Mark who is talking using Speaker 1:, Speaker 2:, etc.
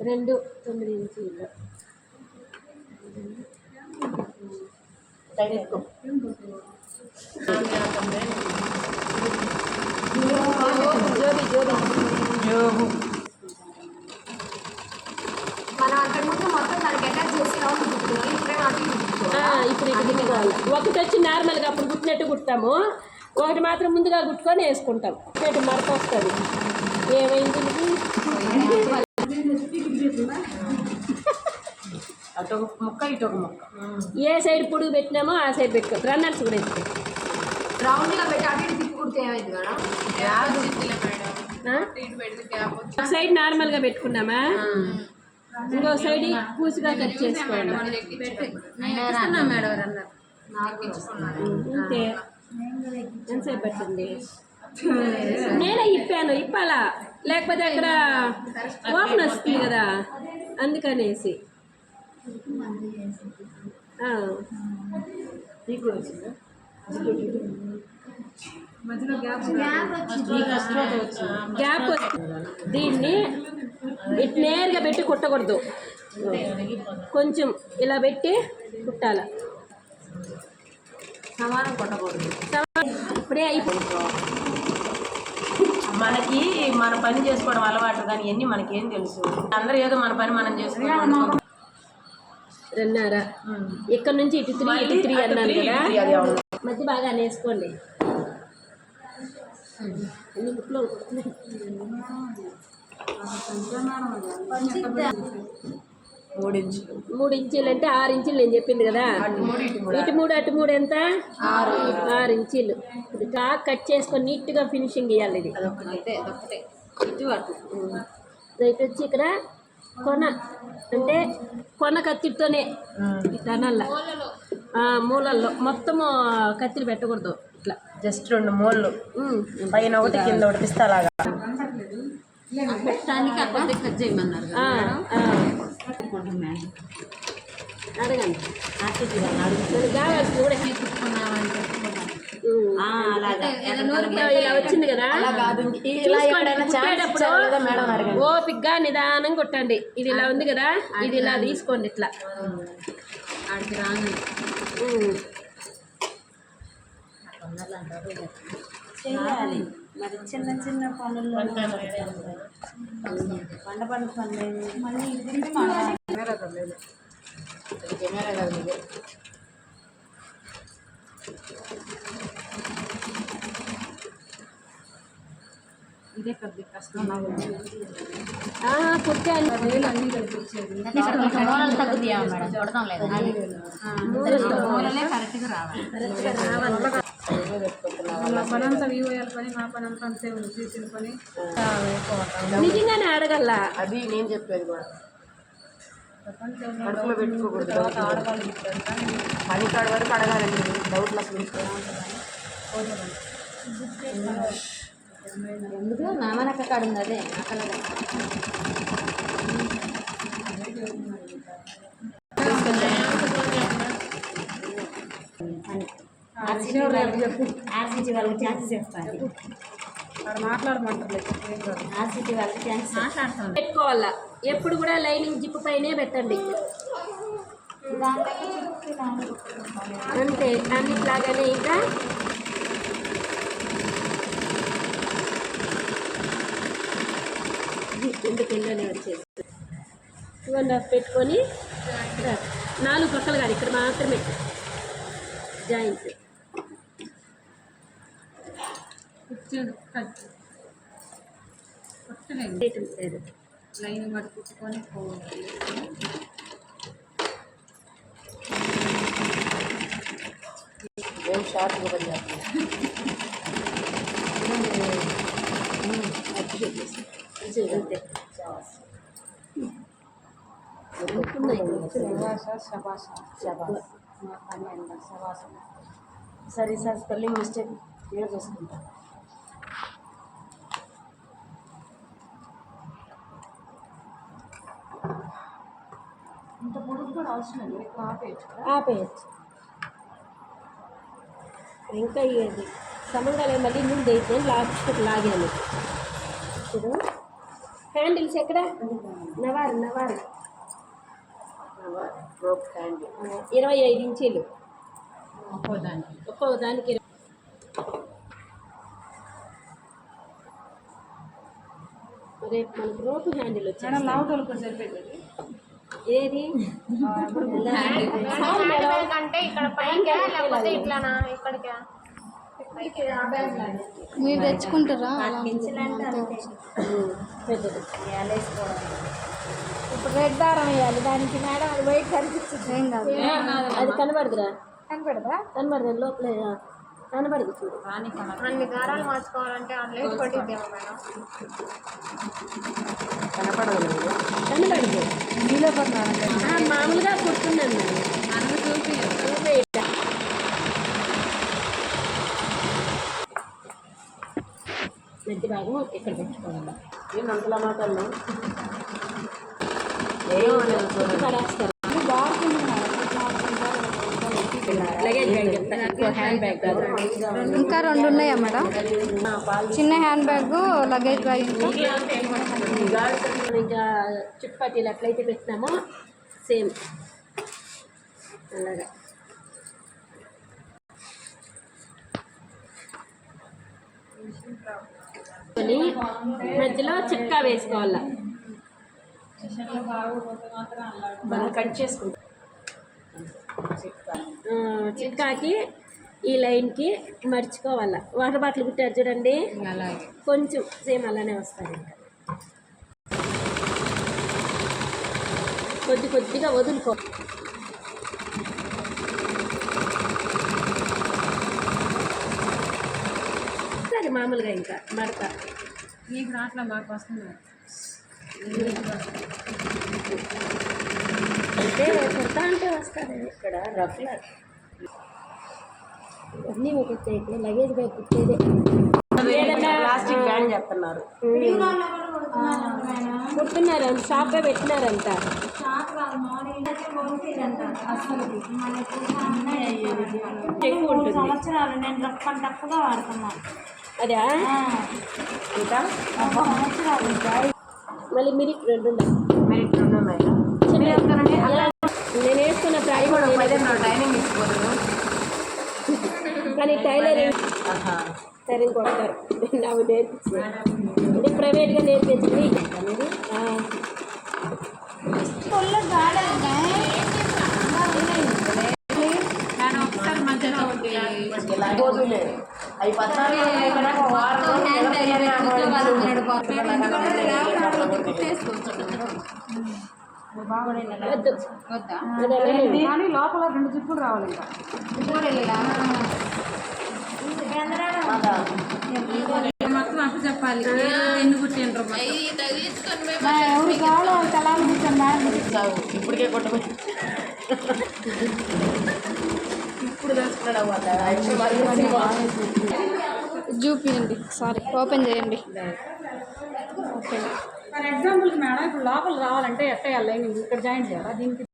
Speaker 1: 2 9 ఇంచీలు ఎక్కువ జోబు
Speaker 2: మనం అంతకుముందు మొత్తం దానికి అటాచ్ చేసినాం.
Speaker 1: ఇప్పుడు ఇది కుట్టుకోవాలి. ఒకటి వచ్చి నార్మల్గా అప్పుడు కుట్టినట్టు కుట్టాము, ఒకటి మాత్రం ముందుగా కుట్టుకొని వేసుకుంటాం. ఇటు మరక వస్తుంది. ఏమైంది
Speaker 2: అటు ఒక ముక్క ఇటు ఒక ముక్క.
Speaker 1: ఏ సైడ్ పొడుగు పెట్టినామో ఆ సైడ్ పెట్టుకో. రన్నర్స్ కూడా వేసుకో.
Speaker 2: రౌండ్గా పెట్టి అటు ఇటు తిప్పి కుడితే ఏమైంది మేడం?
Speaker 1: ఒక సైడ్ నార్మల్గా పెట్టుకున్నామా, ఇంకో సైడ్ పూసుగా కట్ చేసుకోవాలి. అంతే. ఎంతసేపు పెట్టండి? నేనే ఇప్పాలా, లేకపోతే అక్కడ ఓపెన్ వస్తుంది కదా, అందుకనేసి. గ్యాప్ వస్తుంది. దీన్ని ఇటు నేరుగా పెట్టి కుట్టకూడదు, కొంచెం ఇలా పెట్టి కుట్టాల.
Speaker 2: సమానం కొట్టకూడదు.
Speaker 1: ఇప్పుడే అయిపోయింది.
Speaker 2: మనకి మన పని చేసుకోవడం అలవాటు, కానీ ఇవన్నీ మనకేం తెలుసు. అందరూ ఏదో మన పని మనం చేసుకోవాలి.
Speaker 1: 2.5 ఇక్కడ నుంచి ఇటు 3 అన్నాను కదా, మధ్య బాగా వేసుకోండి. 3 ఇంచీలు అంటే 6 ఇంచీలు నేను చెప్పింది కదా. ఇటు 3 అటు 3 ఎంత? 6 ఇంచీలు. ఇది కాక్ కట్ చేసుకొని నీట్గా ఫినిషింగ్ ఇవ్వాలి. ఇది ఇటు వచ్చి ఇక్కడ కొన, అంటే కొన కత్తితోనే ఇట్లా అనాల. మూలల్లో మొత్తము కత్తిరి పెట్టకూడదు. ఇట్లా
Speaker 2: జస్ట్ 2 మూలలు, పైన ఒకటి కింద ఒకటి పిస్తాలాగా పెట్టడానికి అక్కడ కట్ చేయమన్నారు.
Speaker 1: అడగండి. కావాల్సింది కూడా ఇలా వచ్చింది కదా, ఓపిక్గా నిదానంగా కొట్టండి. ఇది ఇలా ఉంది కదా, ఇది ఇలా తీసుకోండి. ఇట్లా
Speaker 3: చేయాలి మరి. చిన్న చిన్న పనుల్లో పండ పనులు మళ్ళీ
Speaker 2: ఇదే పెద్ద కష్టం.
Speaker 1: కుట్టాను
Speaker 3: తగ్గుతాయా మేడం? చూడటం లేదు, కరెక్ట్గా రావాలి.
Speaker 2: పనంతా వీవోయాల పని, మా పని అంతా అంతే ఉంది. చేసిన పని
Speaker 1: నిజంగానే అడగల.
Speaker 2: అది నేను చెప్పేది కూడా. కడుపులో పెట్టుకోకూడదు. పని కాడ వరకు అడగాలండి, డౌట్లు అసలు
Speaker 3: ఎందుకు నామనక్క కాడ ఉంది. అదే అక్కడ ఆర్సీటీ వాళ్ళకి ఛాన్సెస్ చెప్పాలి.
Speaker 2: మాట్లాడమంటారు.
Speaker 3: ఆర్సీటీ వాళ్ళకి ఛాన్స్ మాట్లాడతాం.
Speaker 1: పెట్టుకోవాలా. ఎప్పుడు కూడా లైనింగ్ జిప్పు పైనే పెట్టండి. అంతే, అన్నిట్లాగానే. ఇంకా ఇంటికెళ్ళని వచ్చేసి 2.5 పెట్టుకొని 4 పక్కలు కాదు, ఇక్కడ మాత్రమే జాయింట్.
Speaker 2: లైన్ పట్టుకొని పోవాలి. షార్ట్గా సరే సార్, స్పెల్లింగ్ మిస్టేక్ క్లియర్ చేసుకుంటా. ఇంత పొడుగు కూడా అవసరం లేదు,
Speaker 1: ఆపేయచ్చు. ఇంకా ఇది సమంగా మళ్ళీ ముందు అయితే లాస్ట్ లాగాను. ఇప్పుడు హ్యాండిల్స్ ఎక్కడ నవారు
Speaker 2: రోప్ హ్యాండ్
Speaker 1: 25 ఇంచీలు
Speaker 2: ఒక్కో దానికి.
Speaker 1: ఒక్కో దానికి రేపు మనకు రోపు హ్యాండిల్ వచ్చి
Speaker 2: లావుటోళ్ళకి సరిపోతుంది.
Speaker 1: ఏది
Speaker 4: అంటే ఇక్కడ పైకి లేకపోతే ఇట్లానా ఇక్కడికా
Speaker 3: మీరు తెచ్చుకుంటారా
Speaker 1: పెద్దది
Speaker 3: ఇప్పుడు రెడ్ దారం వేయాలి దానికి మేడం అది వైట్ కనిపిస్తుంది ఏం కాదు
Speaker 1: అది కనబడదురా
Speaker 3: కనపడదా
Speaker 1: కనబడదు లోపల కనబడదు చూడు
Speaker 4: అన్ని దారాలు మార్చుకోవాలంటే లేట్ పట్టిద్దేమో మేడం.
Speaker 2: కనపడదు.
Speaker 1: కనబడదు
Speaker 3: నీలో పడుతున్నాను
Speaker 1: మామూలుగా కుడుతున్నాను మధ్య భాగం ఇక్కడ పెట్టుకోవాలి
Speaker 2: నేను అంతలా మాటల్లో
Speaker 1: పడేస్తారు లగేజ్ బ్యాగ్ చెప్తాను హ్యాండ్ బ్యాగ్ కాదు
Speaker 3: ఇంకా 2 ఉన్నాయా మేడం చిన్న హ్యాండ్ బ్యాగ్ లగేజ్ బ్యాగ్
Speaker 1: ఇంకా చుట్టుపక్కల ఎట్లయితే పెట్టినామో సేమ్ అలాగా మధ్యలో చిక్కా వేసుకోవాలి
Speaker 2: మనం కట్ చేసుకుంటాం.
Speaker 1: చిక్కాకి ఈ లైన్కి మర్చుకోవాలి వాటర్ బాటిల్ కుట్టారు చూడండి
Speaker 2: అలాగే
Speaker 1: కొంచెం సేమ్ అలానే వస్తుంది ఇంకా కొద్దిగా వదులుకో అది మామూలుగా ఇంకా మడత
Speaker 2: నీకు రాట్లా మాకు వస్తుంది.
Speaker 1: అంటే కుడతా అంటే వస్తుంది ఇక్కడ రఫ్లర్ అన్నీ కుట్టేది లగేజ్ బ్యాగ్ కుట్టేదే
Speaker 2: ప్లాస్టిక్ బ్యాండ్ చెప్తున్నారు.
Speaker 1: కుడుతున్నారు షాప్లో పెట్టినారంట ఎక్కువ ఉంటుంది
Speaker 3: సంవత్సరాలు నేను తప్పగా వాడుతున్నాను
Speaker 1: అదా
Speaker 2: ఇంకా
Speaker 3: సంవత్సరాలు
Speaker 1: మళ్ళీ మిరిక్ 2 ఉన్నాయి
Speaker 2: మెరిట్ ఉన్నాయి.
Speaker 1: నేను వేసుకున్న ప్రైస్ కూడా
Speaker 2: ట్రైనింగ్ ఇచ్చిపోతుంది.
Speaker 1: కానీ టైలరింగ్ టైలరింగ్ కొడతారు నాకు నేర్పించింది అంటే ప్రైవేట్గా నేర్పించింది
Speaker 2: ఒకసారి మధ్యలో పోదులే అవి 14
Speaker 1: వద్దు
Speaker 2: కానీ లోపల 2 జిప్పులు రావాలి. ఇంకా మొత్తం అప్పు చెప్పాలి ఎన్ని కుట్టిండ్రు
Speaker 3: ఎవరు కావాలో తలాలు
Speaker 2: ఇప్పటికే కొట్టబోయి ఇప్పుడు
Speaker 3: చూపించండి సారీ ఓపెన్ చేయండి
Speaker 2: ఫర్ ఎగ్జాంపుల్ మేడం ఇప్పుడు లోపల రావాలంటే ఎట్ట వెళ్ళాలి ఇక్కడ జాయిన్ చేయాలా దీనికి